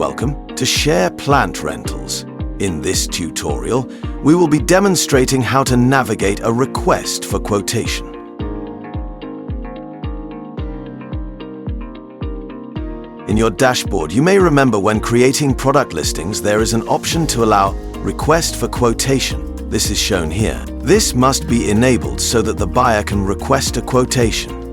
welcome to Share Plant Rentals. In this tutorial, we will be demonstrating how to navigate a request for quotation. In your dashboard, you may remember when creating product listings, there is an option to allow Request for Quotation. This is shown here. This must be enabled so that the buyer can request a quotation.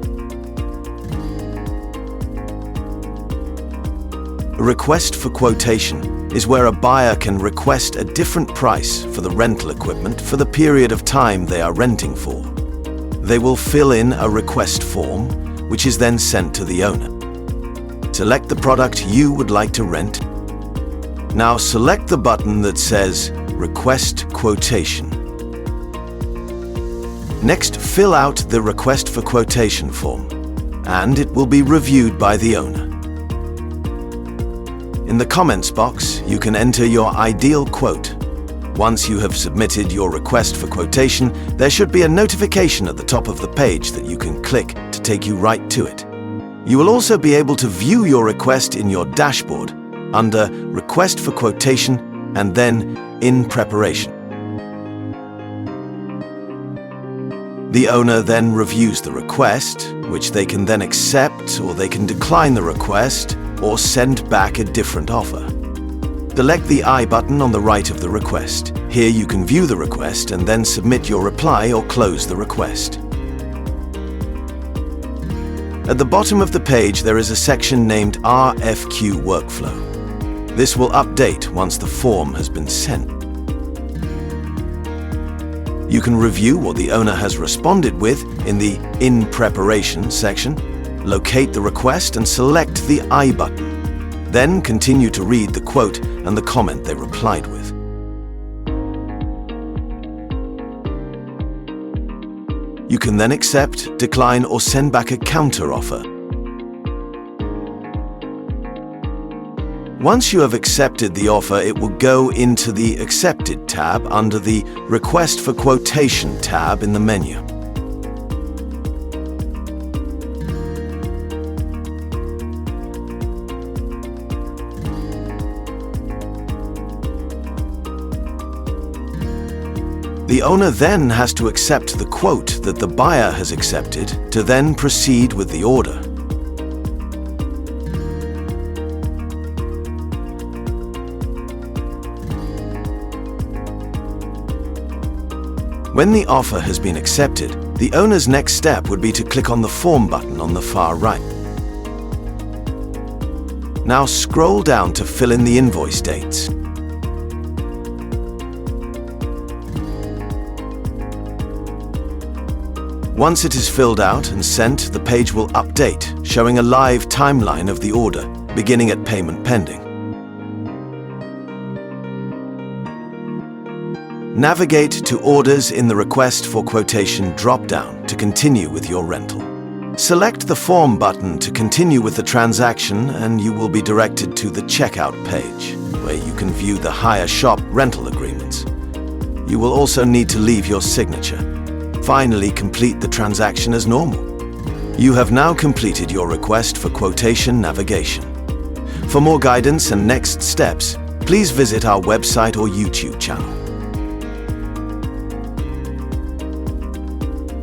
A request for quotation is where a buyer can request a different price for the rental equipment for the period of time they are renting for. They will fill in a request form, which is then sent to the owner. Select the product you would like to rent. Now select the button that says Request Quotation. Next, fill out the Request for Quotation form, and it will be reviewed by the owner. In the comments box, you can enter your ideal quote. Once you have submitted your request for quotation, there should be a notification at the top of the page that you can click to take you right to it. You will also be able to view your request in your dashboard under Request for Quotation and then In Preparation. The owner then reviews the request, which they can then accept, or they can decline the request or send back a different offer. Select the I button on the right of the request. Here you can view the request and then submit your reply or close the request. At the bottom of the page, there is a section named RFQ Workflow. This will update once the form has been sent. You can review what the owner has responded with in the In Preparation section, locate the request and select the I button. Then continue to read the quote and the comment they replied with. You can then accept, decline, or send back a counter offer. Once you have accepted the offer, it will go into the Accepted tab under the Request for Quotation tab in the menu. The owner then has to accept the quote that the buyer has accepted to then proceed with the order. When the offer has been accepted, the owner's next step would be to click on the Form button on the far right. Now scroll down to fill in the invoice dates. Once it is filled out and sent, the page will update, showing a live timeline of the order, beginning at payment pending. Navigate to Orders in the Request for Quotation drop-down to continue with your rental. Select the Form button to continue with the transaction, and you will be directed to the Checkout page, where you can view the Hire Shop rental agreements. You will also need to leave your signature. Finally, complete the transaction as normal. You have now completed your request for quotation navigation. For more guidance and next steps, please visit our website or YouTube channel.